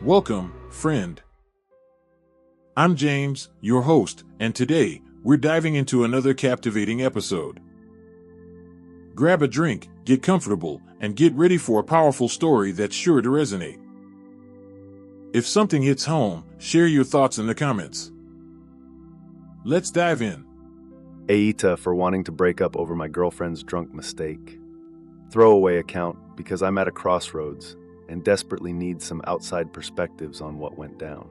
Welcome, friend. I'm James, your host, and today we're diving into another captivating episode. Grab a drink, get comfortable, and get ready for a powerful story that's sure to resonate. If something hits home, share your thoughts in the comments. Let's dive in. AITA for wanting to break up over my girlfriend's drunk mistake. Throwaway account because I'm at a crossroads and desperately need some outside perspectives on what went down.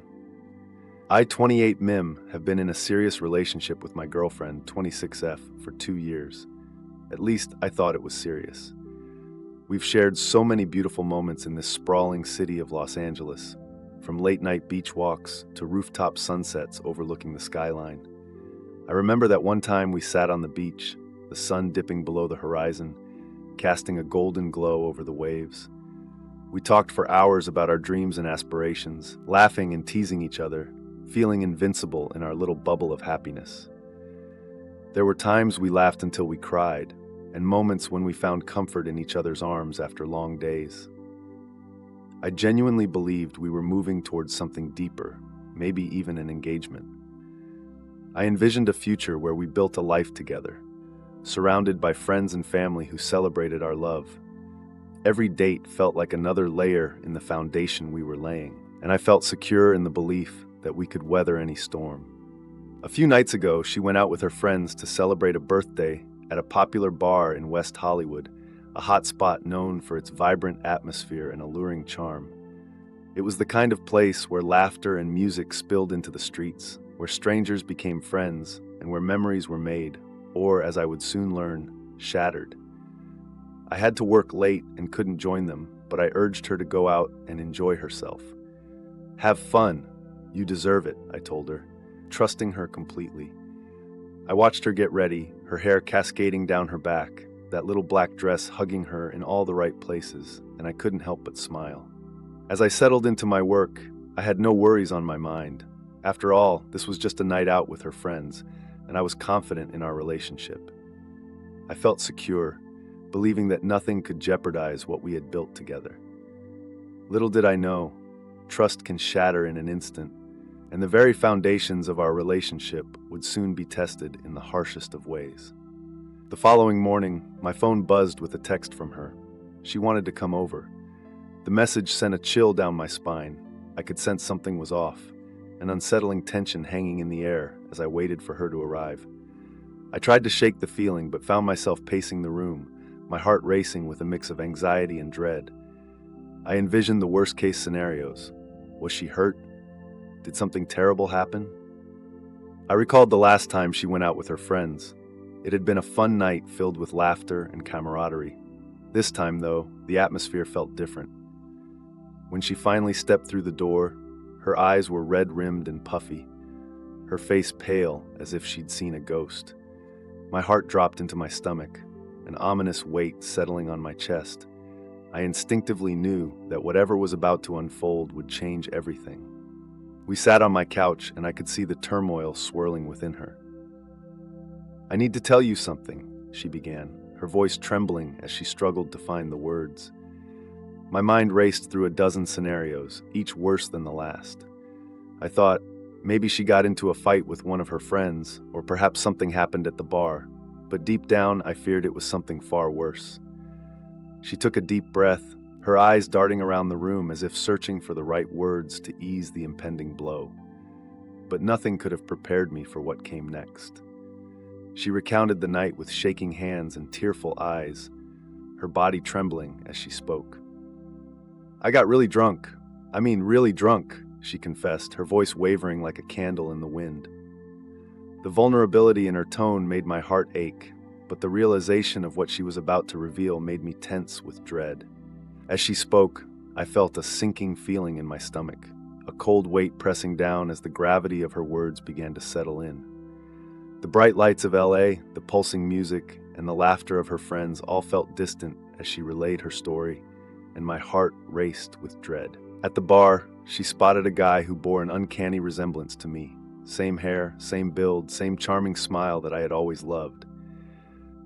I, 28 Mim, have been in a serious relationship with my girlfriend, 26F, for 2 years. At least I thought it was serious. We've shared so many beautiful moments in this sprawling city of Los Angeles, from late-night beach walks to rooftop sunsets overlooking the skyline. I remember that one time we sat on the beach, the sun dipping below the horizon, casting a golden glow over the waves. We talked for hours about our dreams and aspirations, laughing and teasing each other, feeling invincible in our little bubble of happiness. There were times we laughed until we cried, and moments when we found comfort in each other's arms after long days. I genuinely believed we were moving towards something deeper, maybe even an engagement. I envisioned a future where we built a life together, surrounded by friends and family who celebrated our love. Every date felt like another layer in the foundation we were laying, and I felt secure in the belief that we could weather any storm. A few nights ago, she went out with her friends to celebrate a birthday at a popular bar in West Hollywood, a hot spot known for its vibrant atmosphere and alluring charm. It was the kind of place where laughter and music spilled into the streets, where strangers became friends, and where memories were made, or, as I would soon learn, shattered. I had to work late and couldn't join them, but I urged her to go out and enjoy herself. "Have fun. You deserve it," I told her, trusting her completely. I watched her get ready, her hair cascading down her back, that little black dress hugging her in all the right places, and I couldn't help but smile. As I settled into my work, I had no worries on my mind. After all, this was just a night out with her friends, and I was confident in our relationship. I felt secure, believing that nothing could jeopardize what we had built together. Little did I know, trust can shatter in an instant, and the very foundations of our relationship would soon be tested in the harshest of ways. The following morning, my phone buzzed with a text from her. She wanted to come over. The message sent a chill down my spine. I could sense something was off, an unsettling tension hanging in the air as I waited for her to arrive. I tried to shake the feeling, but found myself pacing the room, my heart racing with a mix of anxiety and dread. I envisioned the worst-case scenarios. Was she hurt? Did something terrible happen? I recalled the last time she went out with her friends. It had been a fun night filled with laughter and camaraderie. This time, though, the atmosphere felt different. When she finally stepped through the door, her eyes were red-rimmed and puffy, her face pale as if she'd seen a ghost. My heart dropped into my stomach, an ominous weight settling on my chest. I instinctively knew that whatever was about to unfold would change everything. We sat on my couch, and I could see the turmoil swirling within her. "I need to tell you something," she began, her voice trembling as she struggled to find the words. My mind raced through a dozen scenarios, each worse than the last. I thought, maybe she got into a fight with one of her friends, or perhaps something happened at the bar, but deep down I feared it was something far worse. She took a deep breath, her eyes darting around the room as if searching for the right words to ease the impending blow. But nothing could have prepared me for what came next. She recounted the night with shaking hands and tearful eyes, her body trembling as she spoke. "I got really drunk. Really drunk," she confessed, her voice wavering like a candle in the wind. The vulnerability in her tone made my heart ache, but the realization of what she was about to reveal made me tense with dread. As she spoke, I felt a sinking feeling in my stomach, a cold weight pressing down as the gravity of her words began to settle in. The bright lights of LA, the pulsing music, and the laughter of her friends all felt distant as she relayed her story, and my heart raced with dread. At the bar, she spotted a guy who bore an uncanny resemblance to me. Same hair, same build, same charming smile that I had always loved.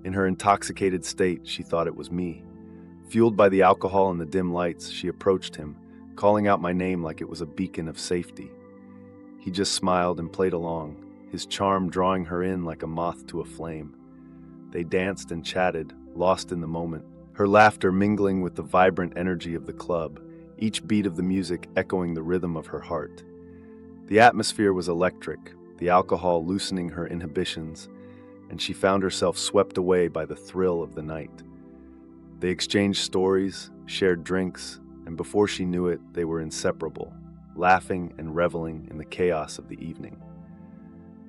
In her intoxicated state, she thought it was me. Fueled by the alcohol and the dim lights, she approached him, calling out my name like it was a beacon of safety. He just smiled and played along, his charm drawing her in like a moth to a flame. They danced and chatted, lost in the moment, her laughter mingling with the vibrant energy of the club, each beat of the music echoing the rhythm of her heart. The atmosphere was electric, the alcohol loosening her inhibitions, and she found herself swept away by the thrill of the night. They exchanged stories, shared drinks, and before she knew it, they were inseparable, laughing and reveling in the chaos of the evening.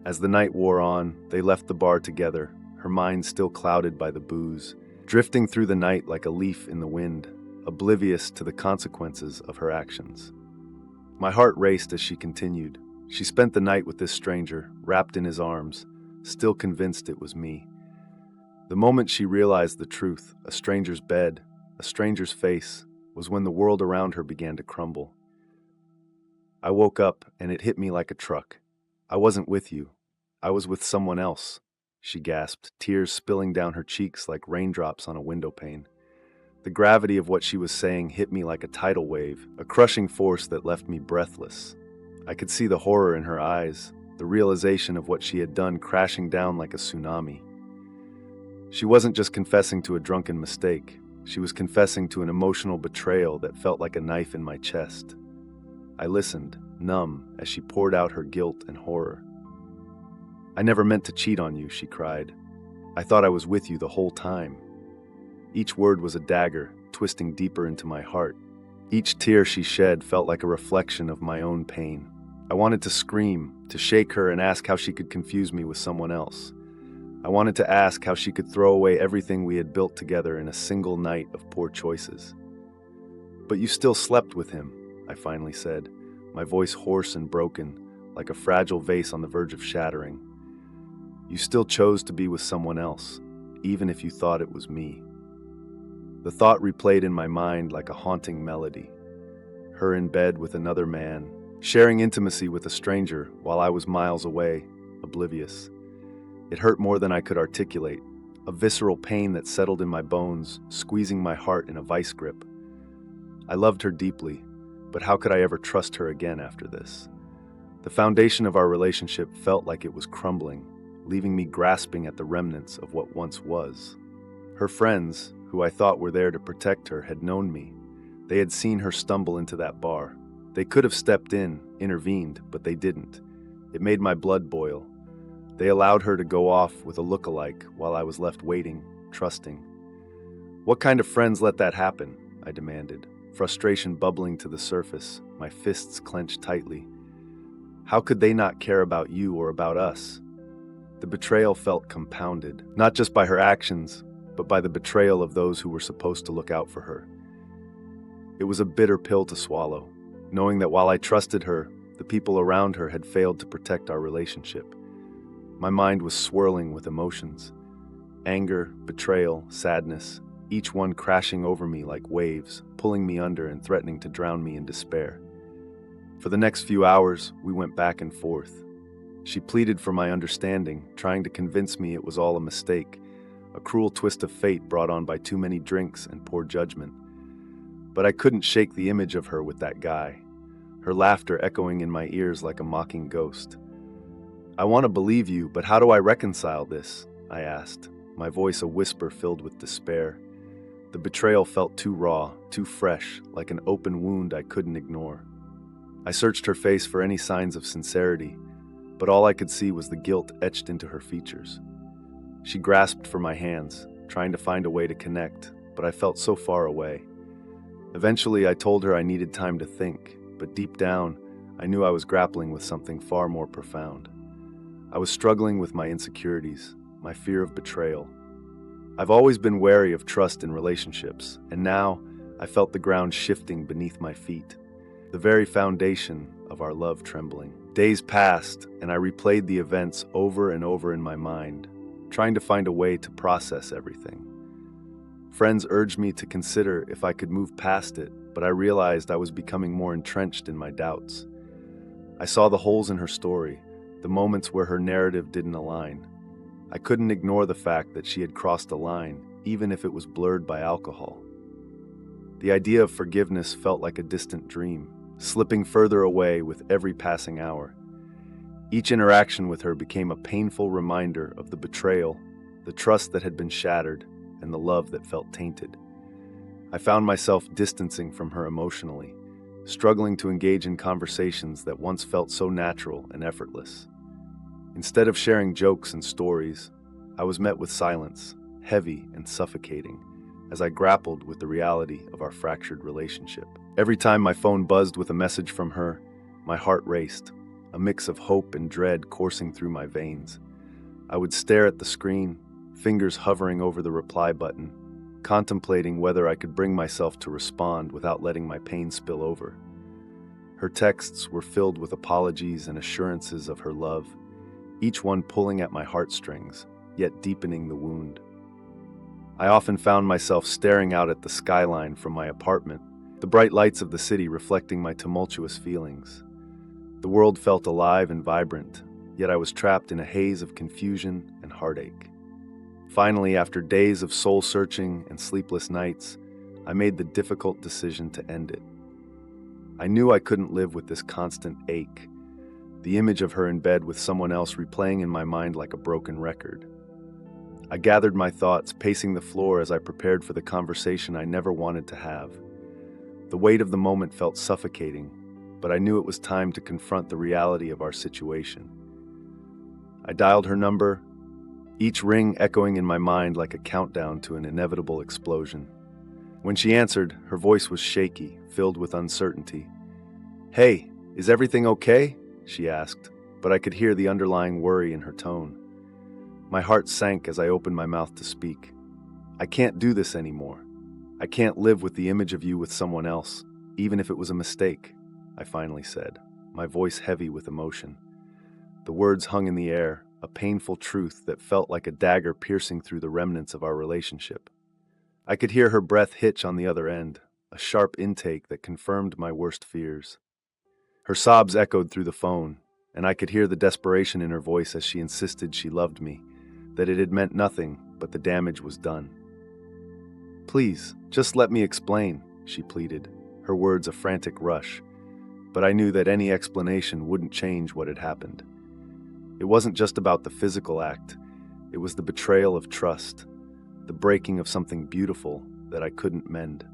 As the night wore on, they left the bar together, her mind still clouded by the booze, drifting through the night like a leaf in the wind, oblivious to the consequences of her actions. My heart raced as she continued. She spent the night with this stranger, wrapped in his arms, still convinced it was me. The moment she realized the truth, a stranger's bed, a stranger's face, was when the world around her began to crumble. I woke up and it hit me like a truck. I wasn't with you. I was with someone else, she gasped, tears spilling down her cheeks like raindrops on a window pane. The gravity of what she was saying hit me like a tidal wave, a crushing force that left me breathless. I could see the horror in her eyes, the realization of what she had done crashing down like a tsunami. She wasn't just confessing to a drunken mistake. She was confessing to an emotional betrayal that felt like a knife in my chest. I listened, numb, as she poured out her guilt and horror. "I never meant to cheat on you," she cried. "I thought I was with you the whole time." Each word was a dagger, twisting deeper into my heart. Each tear she shed felt like a reflection of my own pain. I wanted to scream, to shake her and ask how she could confuse me with someone else. I wanted to ask how she could throw away everything we had built together in a single night of poor choices. "But you still slept with him," I finally said, my voice hoarse and broken, like a fragile vase on the verge of shattering. "You still chose to be with someone else, even if you thought it was me." The thought replayed in my mind like a haunting melody. Her in bed with another man, sharing intimacy with a stranger while I was miles away, oblivious. It hurt more than I could articulate, a visceral pain that settled in my bones, squeezing my heart in a vice grip. I loved her deeply, but how could I ever trust her again after this? The foundation of our relationship felt like it was crumbling, leaving me grasping at the remnants of what once was. Her friends, who I thought were there to protect her, had known me. They had seen her stumble into that bar. They could have stepped in, intervened, but they didn't. It made my blood boil. They allowed her to go off with a look-alike while I was left waiting, trusting. "What kind of friends let that happen?" I demanded, frustration bubbling to the surface, my fists clenched tightly. How could they not care about you or about us? The betrayal felt compounded, not just by her actions, but by the betrayal of those who were supposed to look out for her. It was a bitter pill to swallow, knowing that while I trusted her, the people around her had failed to protect our relationship. My mind was swirling with emotions. Anger, betrayal, sadness, each one crashing over me like waves, pulling me under and threatening to drown me in despair. For the next few hours, we went back and forth. She pleaded for my understanding, trying to convince me it was all a mistake, a cruel twist of fate brought on by too many drinks and poor judgment. But I couldn't shake the image of her with that guy, her laughter echoing in my ears like a mocking ghost. "I want to believe you, but how do I reconcile this?" I asked, my voice a whisper filled with despair. The betrayal felt too raw, too fresh, like an open wound I couldn't ignore. I searched her face for any signs of sincerity, but all I could see was the guilt etched into her features. She grasped for my hands, trying to find a way to connect, but I felt so far away. Eventually, I told her I needed time to think, but deep down, I knew I was grappling with something far more profound. I was struggling with my insecurities, my fear of betrayal. I've always been wary of trust in relationships, and now I felt the ground shifting beneath my feet, the very foundation of our love trembling. Days passed, and I replayed the events over and over in my mind, trying to find a way to process everything. Friends urged me to consider if I could move past it, but I realized I was becoming more entrenched in my doubts. I saw the holes in her story, the moments where her narrative didn't align. I couldn't ignore the fact that she had crossed a line, even if it was blurred by alcohol. The idea of forgiveness felt like a distant dream, slipping further away with every passing hour. Each interaction with her became a painful reminder of the betrayal, the trust that had been shattered, and the love that felt tainted. I found myself distancing from her emotionally, struggling to engage in conversations that once felt so natural and effortless. Instead of sharing jokes and stories, I was met with silence, heavy and suffocating, as I grappled with the reality of our fractured relationship. Every time my phone buzzed with a message from her, my heart raced, a mix of hope and dread coursing through my veins. I would stare at the screen, fingers hovering over the reply button, contemplating whether I could bring myself to respond without letting my pain spill over. Her texts were filled with apologies and assurances of her love, each one pulling at my heartstrings, yet deepening the wound. I often found myself staring out at the skyline from my apartment, the bright lights of the city reflecting my tumultuous feelings. The world felt alive and vibrant, yet I was trapped in a haze of confusion and heartache. Finally, after days of soul-searching and sleepless nights, I made the difficult decision to end it. I knew I couldn't live with this constant ache, the image of her in bed with someone else replaying in my mind like a broken record. I gathered my thoughts, pacing the floor as I prepared for the conversation I never wanted to have. The weight of the moment felt suffocating, but I knew it was time to confront the reality of our situation. I dialed her number, each ring echoing in my mind like a countdown to an inevitable explosion. When she answered, her voice was shaky, filled with uncertainty. "Hey, is everything okay?" she asked, but I could hear the underlying worry in her tone. My heart sank as I opened my mouth to speak. "I can't do this anymore. I can't live with the image of you with someone else, even if it was a mistake," I finally said, my voice heavy with emotion. The words hung in the air, a painful truth that felt like a dagger piercing through the remnants of our relationship. I could hear her breath hitch on the other end, a sharp intake that confirmed my worst fears. Her sobs echoed through the phone, and I could hear the desperation in her voice as she insisted she loved me, that it had meant nothing, but the damage was done. "Please, just let me explain," she pleaded, her words a frantic rush, but I knew that any explanation wouldn't change what had happened. It wasn't just about the physical act, it was the betrayal of trust, the breaking of something beautiful that I couldn't mend.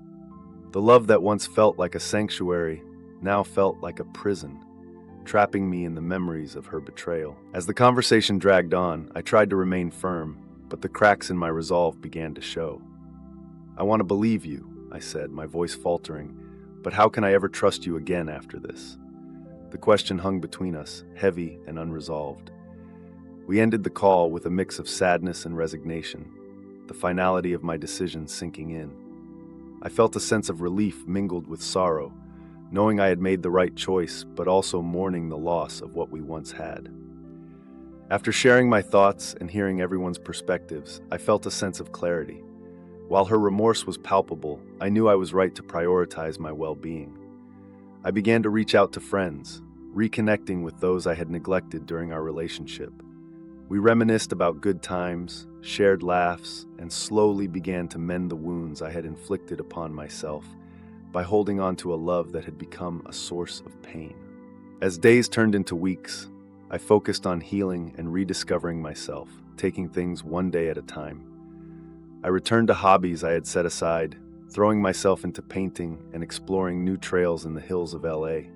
The love that once felt like a sanctuary now felt like a prison, trapping me in the memories of her betrayal. As the conversation dragged on, I tried to remain firm, but the cracks in my resolve began to show. "I want to believe you," I said, my voice faltering, "but how can I ever trust you again after this?" The question hung between us, heavy and unresolved. We ended the call with a mix of sadness and resignation, the finality of my decision sinking in. I felt a sense of relief mingled with sorrow, knowing I had made the right choice, but also mourning the loss of what we once had. After sharing my thoughts and hearing everyone's perspectives, I felt a sense of clarity. While her remorse was palpable, I knew I was right to prioritize my well-being. I began to reach out to friends, reconnecting with those I had neglected during our relationship. We reminisced about good times, shared laughs, and slowly began to mend the wounds I had inflicted upon myself by holding on to a love that had become a source of pain. As days turned into weeks, I focused on healing and rediscovering myself, taking things one day at a time. I returned to hobbies I had set aside, throwing myself into painting and exploring new trails in the hills of LA.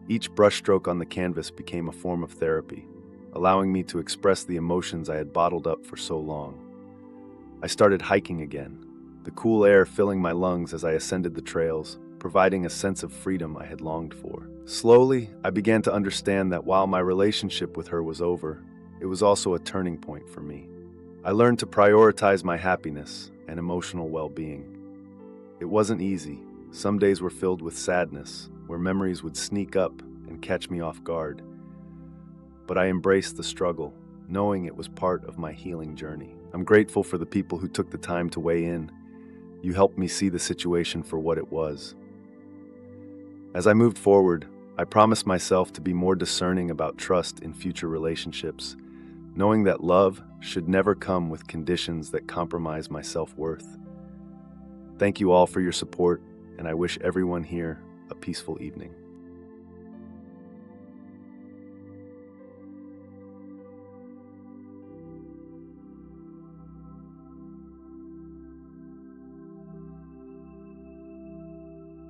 Each brushstroke on the canvas became a form of therapy, allowing me to express the emotions I had bottled up for so long. I started hiking again, the cool air filling my lungs as I ascended the trails, providing a sense of freedom I had longed for. Slowly, I began to understand that while my relationship with her was over, it was also a turning point for me. I learned to prioritize my happiness and emotional well-being. It wasn't easy. Some days were filled with sadness, where memories would sneak up and catch me off guard. But I embraced the struggle, knowing it was part of my healing journey. I'm grateful for the people who took the time to weigh in. You helped me see the situation for what it was. As I moved forward, I promised myself to be more discerning about trust in future relationships, knowing that love should never come with conditions that compromise my self-worth. Thank you all for your support, and I wish everyone here a peaceful evening.